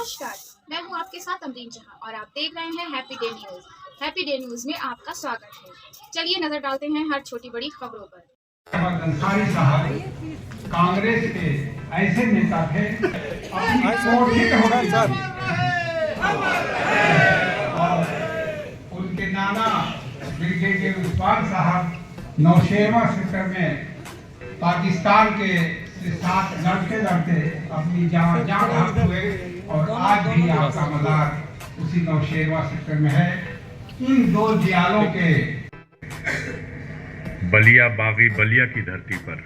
नमस्कार, मैं हूं आपके साथ अमरीन जहां और आप देख रहे हैं happy day news. Happy day news में आपका स्वागत है। चलिए नजर डालते हैं हर छोटी बड़ी खबरों पर। अंसारी साहब कांग्रेस के ऐसे नेता थे और उनके नाना ब्रिगेडियर उस्मान साहब नौशेरा सेक्टर में पाकिस्तान के साथ लड़ते अपनी जान हाथ हुए और आज भी आपका मज़ार उसी नौशेरा सेक्टर में है। इन दो जियालों के बलिया बागी बलिया की धरती पर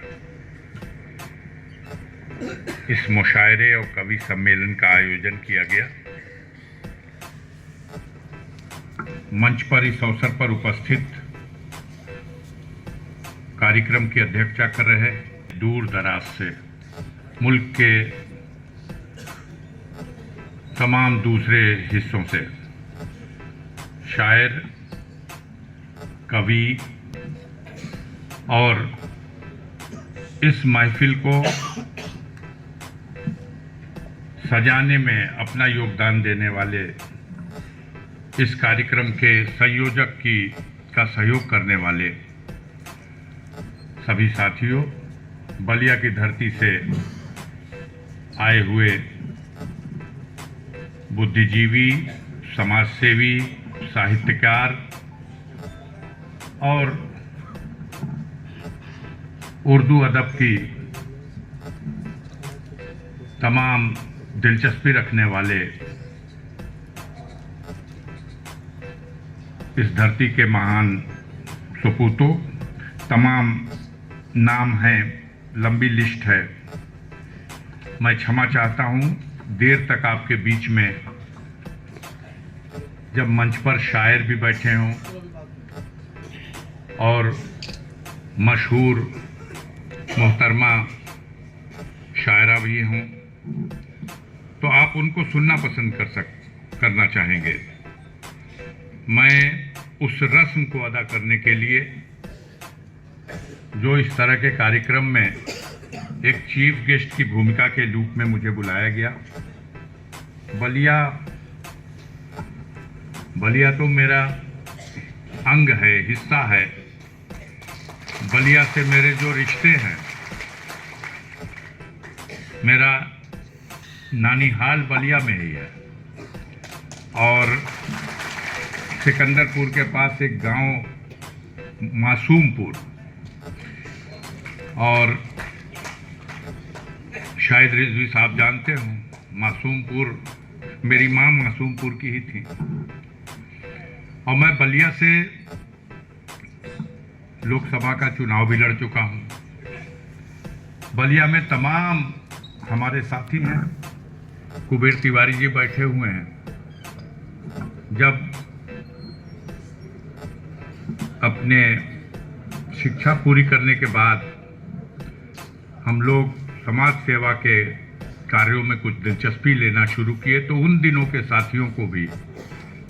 इस मुशायरे और कवि सम्मेलन का आयोजन किया गया। मंच पर इस अवसर पर उपस्थित कार्यक्रम की अध्यक्षता कर रहे दूर दराज से मुल्क के तमाम दूसरे हिस्सों से शायर, कवि और इस महफिल को सजाने में अपना योगदान देने वाले इस कार्यक्रम के संयोजक का सहयोग करने वाले सभी साथियों, बलिया की धरती से आए हुए बुद्धिजीवी, समाजसेवी, साहित्यकार और उर्दू अदब की तमाम दिलचस्पी रखने वाले इस धरती के महान सपूतों, तमाम नाम हैं, लंबी लिस्ट है। मैं क्षमा चाहता हूं देर तक आपके बीच में, जब मंच पर शायर भी बैठे हों और मशहूर मोहतरमा शायरा भी हों, तो आप उनको सुनना पसंद करना चाहेंगे। मैं उस रस्म को अदा करने के लिए जो इस तरह के कार्यक्रम में एक चीफ गेस्ट की भूमिका के रूप में मुझे बुलाया गया। बलिया तो मेरा अंग है, हिस्सा है। बलिया से मेरे जो रिश्ते हैं, मेरा नानीहाल बलिया में ही है और सिकंदरपुर के पास एक गांव मासूमपुर, और शायद रिजवी साहब जानते हो, मासूमपुर मेरी माँ मासूमपुर की ही थी। और मैं बलिया से लोकसभा का चुनाव भी लड़ चुका हूँ। बलिया में तमाम हमारे साथी हैं, कुबेर तिवारी जी बैठे हुए हैं। जब अपने शिक्षा पूरी करने के बाद हम लोग समाज सेवा के कार्यों में कुछ दिलचस्पी लेना शुरू किए, तो उन दिनों के साथियों को भी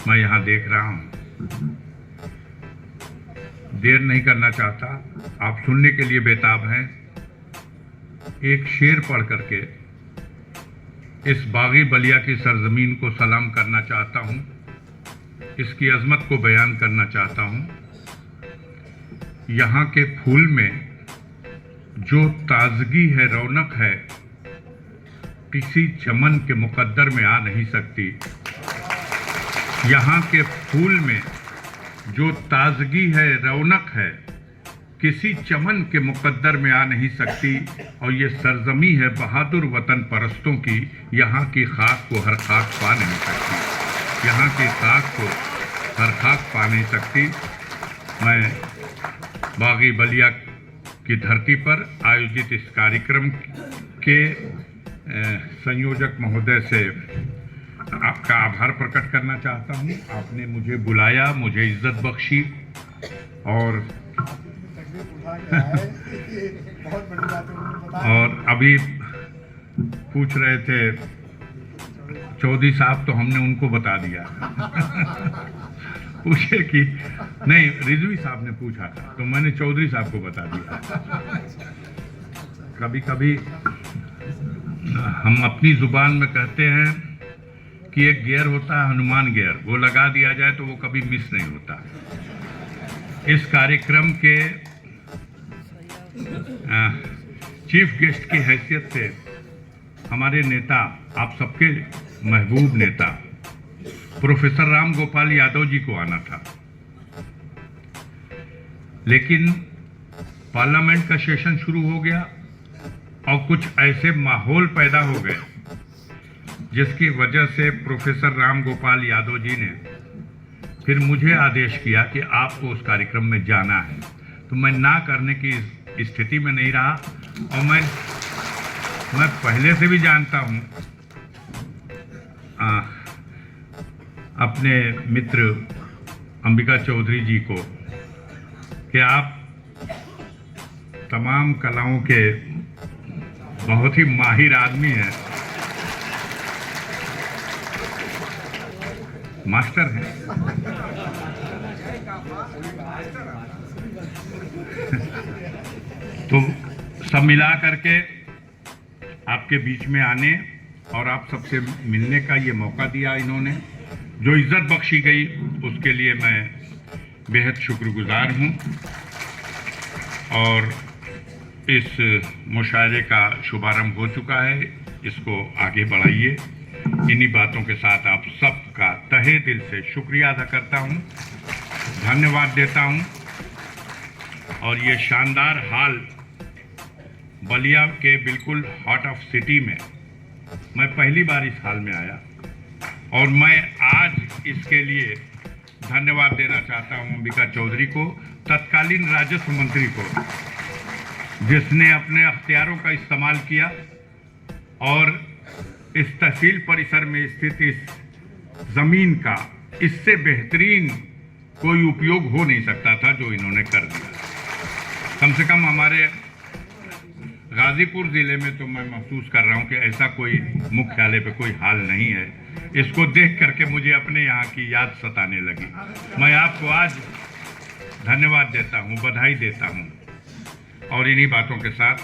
मैं यहाँ देख रहा हूँ। देर नहीं करना चाहता, आप सुनने के लिए बेताब हैं। एक शेर पढ़ करके इस बागी बलिया की सरजमीन को सलाम करना चाहता हूँ, इसकी अजमत को बयान करना चाहता हूँ। यहाँ के फूल में जो ताजगी है, रौनक है, किसी चमन के मुकद्दर में आ नहीं सकती। यहाँ के फूल में जो ताजगी है, रौनक है, किसी चमन के मुकद्दर में आ नहीं सकती। और ये सरजमी है बहादुर वतन परस्तों की, यहाँ की खाक को हर खाक पा नहीं सकती। यहाँ की खाक को हर खाक पा नहीं सकती। मैं बागी बलिया की धरती पर आयोजित इस कार्यक्रम के संयोजक महोदय से आपका आभार प्रकट करना चाहता हूँ। आपने मुझे बुलाया, मुझे इज्जत बख्शी और और अभी पूछ रहे थे चौधरी साहब, तो हमने उनको बता दिया। पूछे कि नहीं, रिजवी साहब ने पूछा था तो मैंने चौधरी साहब को बता दिया। कभी कभी हम अपनी जुबान में कहते हैं कि एक गियर होता है हनुमान गियर, वो लगा दिया जाए तो वो कभी मिस नहीं होता। इस कार्यक्रम के चीफ गेस्ट की हैसियत से हमारे नेता, आप सबके महबूब नेता प्रोफेसर राम गोपाल यादव जी को आना था, लेकिन पार्लियामेंट का सेशन शुरू हो गया और कुछ ऐसे माहौल पैदा हो गए जिसकी वजह से प्रोफेसर राम गोपाल यादव जी ने फिर मुझे आदेश किया कि आपको उस कार्यक्रम में जाना है। तो मैं ना करने की स्थिति में नहीं रहा और मैं पहले से भी जानता हूं अपने मित्र अंबिका चौधरी जी को कि आप तमाम कलाओं के बहुत ही माहिर आदमी हैं, मास्टर हैं। तो सब मिला करके आपके बीच में आने और आप सबसे मिलने का ये मौका दिया इन्होंने, जो इज्जत बख्शी गई उसके लिए मैं बेहद शुक्रगुजार हूँ। और इस मुशायरे का शुभारंभ हो चुका है, इसको आगे बढ़ाइए। इन्हीं बातों के साथ आप सबका तहे दिल से शुक्रिया अदा करता हूँ, धन्यवाद देता हूँ। और ये शानदार हाल बलिया के बिल्कुल हार्ट ऑफ सिटी में मैं पहली बार इस हाल में आया और मैं आज इसके लिए धन्यवाद देना चाहता हूँ अंबिका चौधरी को, तत्कालीन राजस्व मंत्री को, जिसने अपने अख्तियारों का इस्तेमाल किया और इस तहसील परिसर में स्थित इस जमीन का इससे बेहतरीन कोई उपयोग हो नहीं सकता था जो इन्होंने कर दिया। कम से कम हमारे गाजीपुर जिले में तो मैं महसूस कर रहा हूं कि ऐसा कोई मुख्यालय पे कोई हाल नहीं है। इसको देख करके मुझे अपने यहाँ की याद सताने लगी। मैं आपको आज धन्यवाद देता हूं, बधाई देता हूं और इन्हीं बातों के साथ